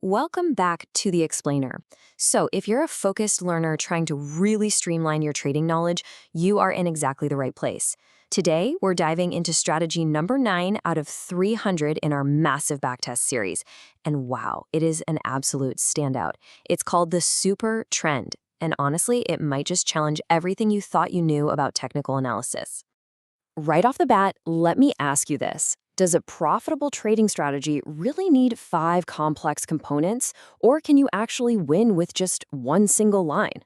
Welcome back to The Explainer. So, if you're a focused learner trying to really streamline your trading knowledge, you are in exactly the right place. Today, we're diving into strategy number 9 out of 300 in our massive backtest series. And wow, it is an absolute standout. It's called the SuperTrend. And honestly, it might just challenge everything you thought you knew about technical analysis. Right off the bat, let me ask you this. Does a profitable trading strategy really need 5 complex components, or can you actually win with just one single line?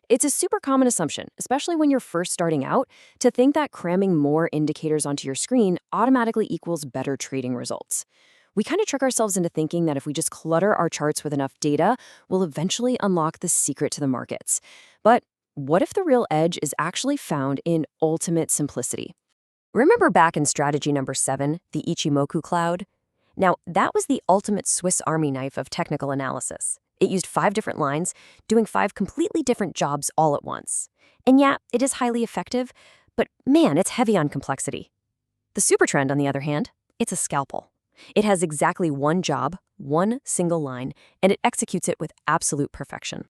It's a super common assumption, especially when you're first starting out, to think that cramming more indicators onto your screen automatically equals better trading results. We kind of trick ourselves into thinking that if we just clutter our charts with enough data, we'll eventually unlock the secret to the markets. But what if the real edge is actually found in ultimate simplicity? Remember back in strategy number 7, the Ichimoku Cloud? Now, that was the ultimate Swiss Army knife of technical analysis. It used 5 different lines, doing 5 completely different jobs all at once. And yeah, it is highly effective, but man, it's heavy on complexity. The SuperTrend, on the other hand, it's a scalpel. It has exactly one job, one single line, and it executes it with absolute perfection.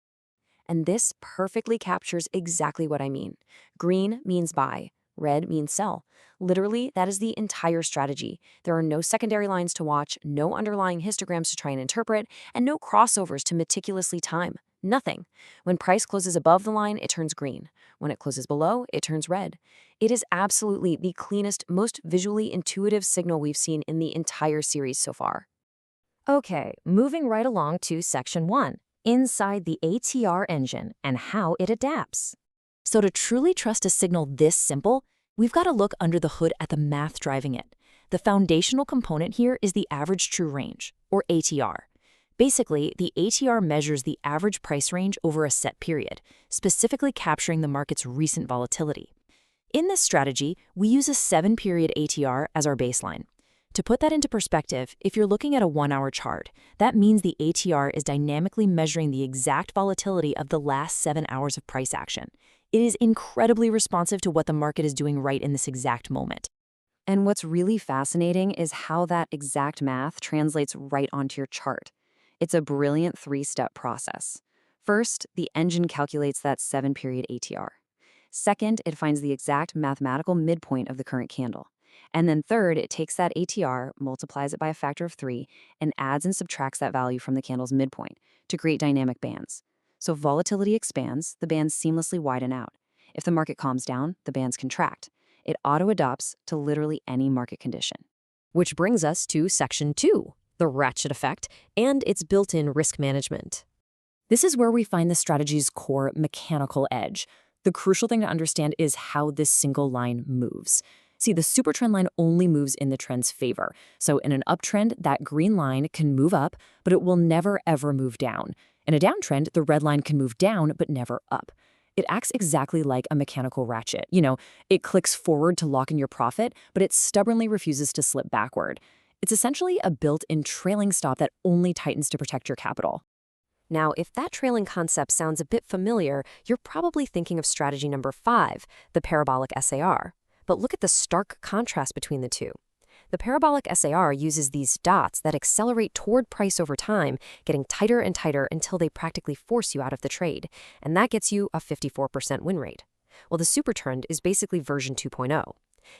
And this perfectly captures exactly what I mean. Green means buy. Red means sell. Literally, that is the entire strategy. There are no secondary lines to watch, no underlying histograms to try and interpret, and no crossovers to meticulously time. Nothing. When price closes above the line, it turns green. When it closes below, it turns red. It is absolutely the cleanest, most visually intuitive signal we've seen in the entire series so far. Okay, moving right along to section 1, inside the ATR engine and how it adapts. So to truly trust a signal this simple, we've got to look under the hood at the math driving it. The foundational component here is the average true range, or ATR. Basically, the ATR measures the average price range over a set period, specifically capturing the market's recent volatility. In this strategy, we use a 7-period ATR as our baseline. To put that into perspective, if you're looking at a 1-hour chart, that means the ATR is dynamically measuring the exact volatility of the last 7 hours of price action. It is incredibly responsive to what the market is doing right in this exact moment. And what's really fascinating is how that exact math translates right onto your chart. It's a brilliant 3-step process. First, the engine calculates that 7-period ATR. Second, it finds the exact mathematical midpoint of the current candle. And then third, it takes that ATR, multiplies it by a factor of 3, and adds and subtracts that value from the candle's midpoint to create dynamic bands. So volatility expands, the bands seamlessly widen out. If the market calms down, the bands contract. It auto-adapts to literally any market condition. Which brings us to section 2, the ratchet effect, and its built-in risk management. This is where we find the strategy's core mechanical edge. The crucial thing to understand is how this single line moves. See, the SuperTrend line only moves in the trend's favor. So in an uptrend, that green line can move up, but it will never ever move down. In a downtrend, the red line can move down, but never up. It acts exactly like a mechanical ratchet. It clicks forward to lock in your profit, but it stubbornly refuses to slip backward. It's essentially a built-in trailing stop that only tightens to protect your capital. Now, if that trailing concept sounds a bit familiar, you're probably thinking of strategy number 5, the Parabolic SAR. But look at the stark contrast between the two. The Parabolic SAR uses these dots that accelerate toward price over time, getting tighter and tighter until they practically force you out of the trade, and that gets you a 54% win rate. Well, the SuperTrend is basically version 2.0.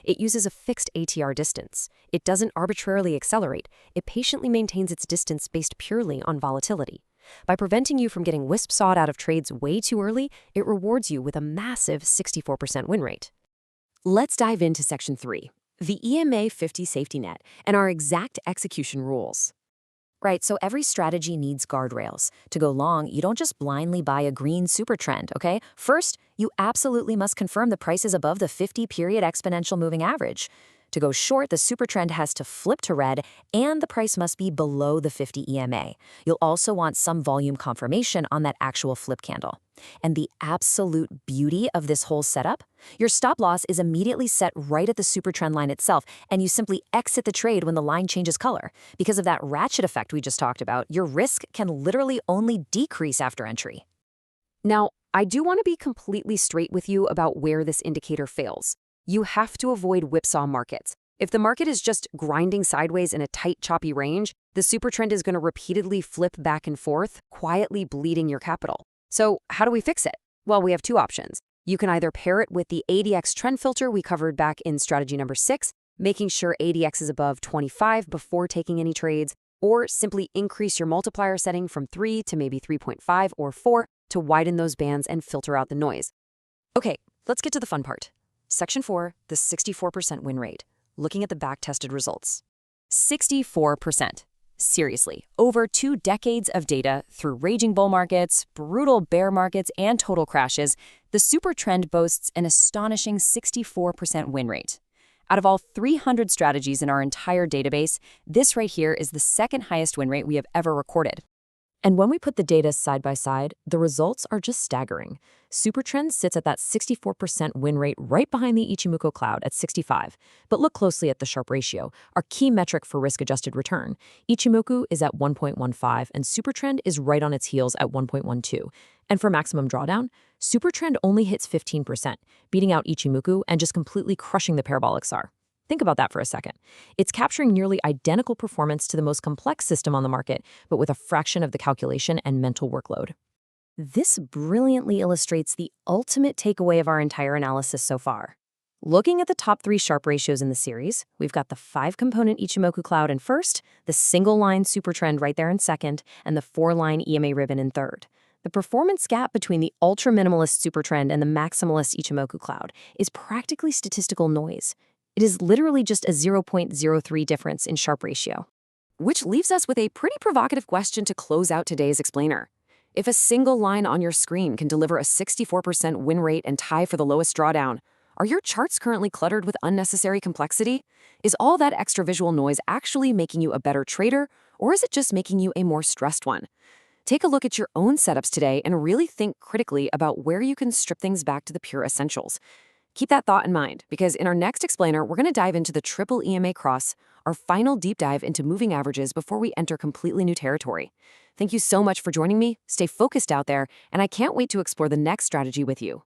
It uses a fixed ATR distance. It doesn't arbitrarily accelerate. It patiently maintains its distance based purely on volatility. By preventing you from getting whipsawed out of trades way too early, it rewards you with a massive 64% win rate. Let's dive into section 3. The EMA 50 safety net, and our exact execution rules. Right, so every strategy needs guardrails. To go long, you don't just blindly buy a green SuperTrend, okay? First, you absolutely must confirm the price is above the 50-period exponential moving average. To go short, the SuperTrend has to flip to red, and the price must be below the 50 EMA. You'll also want some volume confirmation on that actual flip candle. And the absolute beauty of this whole setup? Your stop loss is immediately set right at the SuperTrend line itself, and you simply exit the trade when the line changes color. Because of that ratchet effect we just talked about, your risk can literally only decrease after entry. Now, I do want to be completely straight with you about where this indicator fails. You have to avoid whipsaw markets. If the market is just grinding sideways in a tight, choppy range, the SuperTrend is going to repeatedly flip back and forth, quietly bleeding your capital. So how do we fix it? Well, we have two options. You can either pair it with the ADX trend filter we covered back in strategy number 6, making sure ADX is above 25 before taking any trades, or simply increase your multiplier setting from 3 to maybe 3.5 or 4 to widen those bands and filter out the noise. Okay, let's get to the fun part. Section 4, the 64% win rate. Looking at the back-tested results. 64%. Seriously, over 2 decades of data through raging bull markets, brutal bear markets, and total crashes, the SuperTrend boasts an astonishing 64% win rate. Out of all 300 strategies in our entire database, this right here is the second highest win rate we have ever recorded. And when we put the data side by side, the results are just staggering. SuperTrend sits at that 64% win rate right behind the Ichimoku Cloud at 65. But look closely at the Sharpe Ratio, our key metric for risk-adjusted return. Ichimoku is at 1.15, and SuperTrend is right on its heels at 1.12. And for maximum drawdown, SuperTrend only hits 15%, beating out Ichimoku and just completely crushing the Parabolic SAR. Think about that for a second. It's capturing nearly identical performance to the most complex system on the market, but with a fraction of the calculation and mental workload. This brilliantly illustrates the ultimate takeaway of our entire analysis so far. Looking at the top 3 Sharpe ratios in the series, we've got the 5-component Ichimoku Cloud in first, the single-line SuperTrend right there in second, and the 4-line EMA ribbon in third. The performance gap between the ultra-minimalist SuperTrend and the maximalist Ichimoku Cloud is practically statistical noise. It is literally just a 0.03 difference in Sharpe ratio. Which leaves us with a pretty provocative question to close out today's explainer. If a single line on your screen can deliver a 64% win rate and tie for the lowest drawdown, are your charts currently cluttered with unnecessary complexity? Is all that extra visual noise actually making you a better trader, or is it just making you a more stressed one? Take a look at your own setups today and really think critically about where you can strip things back to the pure essentials. Keep that thought in mind, because in our next explainer, we're going to dive into the triple EMA cross, our final deep dive into moving averages before we enter completely new territory. Thank you so much for joining me. Stay focused out there, and I can't wait to explore the next strategy with you.